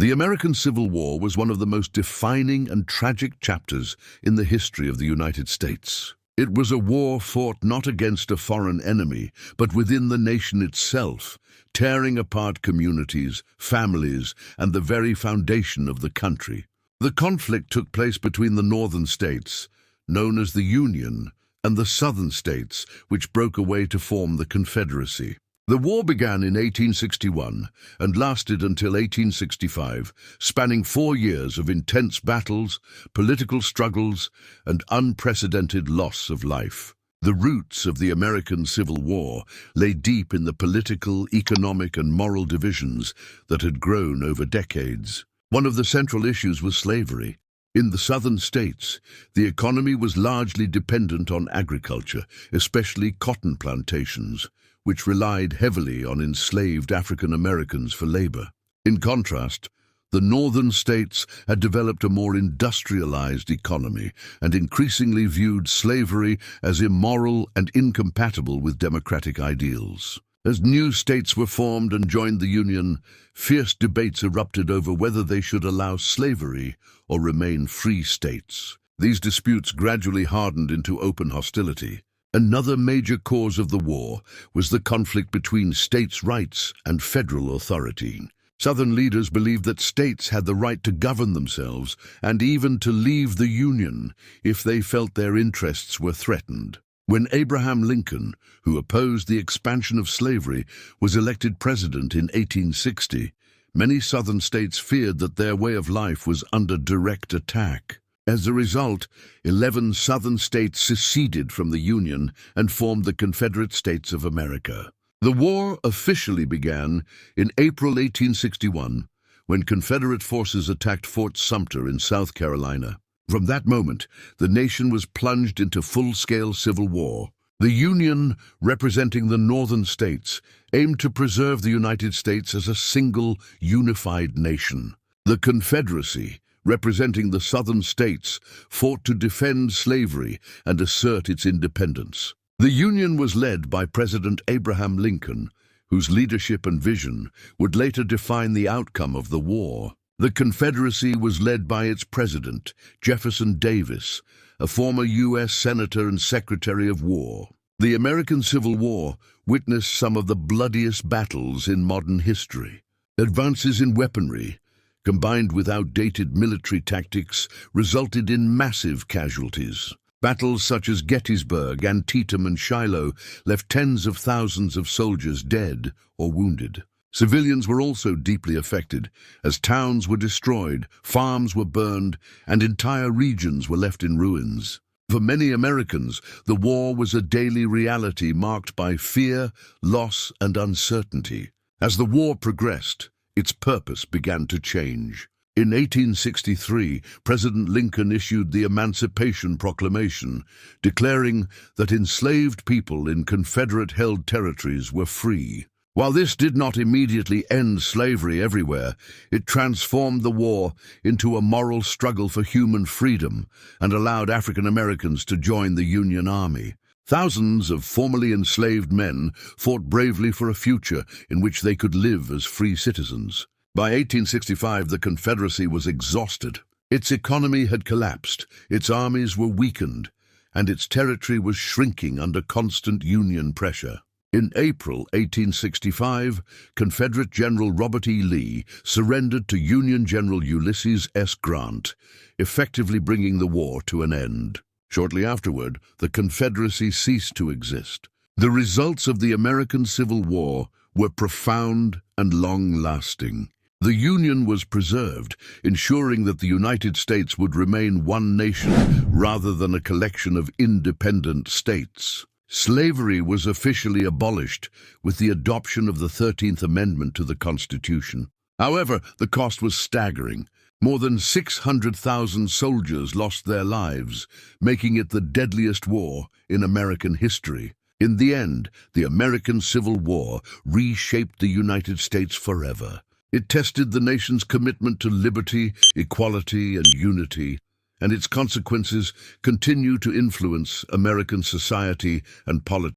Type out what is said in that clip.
The American Civil War was one of the most defining and tragic chapters in the history of the United States. It was a war fought not against a foreign enemy, but within the nation itself, tearing apart communities, families, and the very foundation of the country. The conflict took place between the northern states, known as the Union, and the southern states, which broke away to form the Confederacy. The war began in 1861 and lasted until 1865, spanning 4 years of intense battles, political struggles, and unprecedented loss of life. The roots of the American Civil War lay deep in the political, economic, and moral divisions that had grown over decades. One of the central issues was slavery. In the southern states, the economy was largely dependent on agriculture, especially cotton plantations, which relied heavily on enslaved African Americans for labor. In contrast, the northern states had developed a more industrialized economy and increasingly viewed slavery as immoral and incompatible with democratic ideals. As new states were formed and joined the Union, fierce debates erupted over whether they should allow slavery or remain free states. These disputes gradually hardened into open hostility. Another major cause of the war was the conflict between states' rights and federal authority. Southern leaders believed that states had the right to govern themselves and even to leave the Union if they felt their interests were threatened. When Abraham Lincoln, who opposed the expansion of slavery, was elected president in 1860, many southern states feared that their way of life was under direct attack. As a result, 11 southern states seceded from the Union and formed the Confederate States of America. The war officially began in April 1861, when Confederate forces attacked Fort Sumter in South Carolina. From that moment, the nation was plunged into full-scale civil war. The Union, representing the northern states, aimed to preserve the United States as a single, unified nation. The Confederacy, representing the southern states, fought to defend slavery and assert its independence. The Union was led by President Abraham Lincoln, whose leadership and vision would later define the outcome of the war. The Confederacy was led by its president, Jefferson Davis, a former U.S. Senator and Secretary of War. The American Civil War witnessed some of the bloodiest battles in modern history. Advances in weaponry, combined with outdated military tactics, resulted in massive casualties. Battles such as Gettysburg, Antietam, and Shiloh left tens of thousands of soldiers dead or wounded. Civilians were also deeply affected, as towns were destroyed, farms were burned, and entire regions were left in ruins. For many Americans, the war was a daily reality marked by fear, loss, and uncertainty. As the war progressed, its purpose began to change. In 1863, President Lincoln issued the Emancipation Proclamation, declaring that enslaved people in Confederate-held territories were free. While this did not immediately end slavery everywhere, it transformed the war into a moral struggle for human freedom and allowed African Americans to join the Union Army. Thousands of formerly enslaved men fought bravely for a future in which they could live as free citizens. By 1865, the Confederacy was exhausted. Its economy had collapsed, its armies were weakened, and its territory was shrinking under constant Union pressure. In April 1865, Confederate General Robert E. Lee surrendered to Union General Ulysses S. Grant, effectively bringing the war to an end. Shortly afterward, the Confederacy ceased to exist. The results of the American Civil War were profound and long-lasting. The Union was preserved, ensuring that the United States would remain one nation rather than a collection of independent states. Slavery was officially abolished with the adoption of the 13th Amendment to the Constitution. However, the cost was staggering. More than 600,000 soldiers lost their lives, making it the deadliest war in American history. In the end, the American Civil War reshaped the United States forever. It tested the nation's commitment to liberty, equality, and unity, and its consequences continue to influence American society and politics.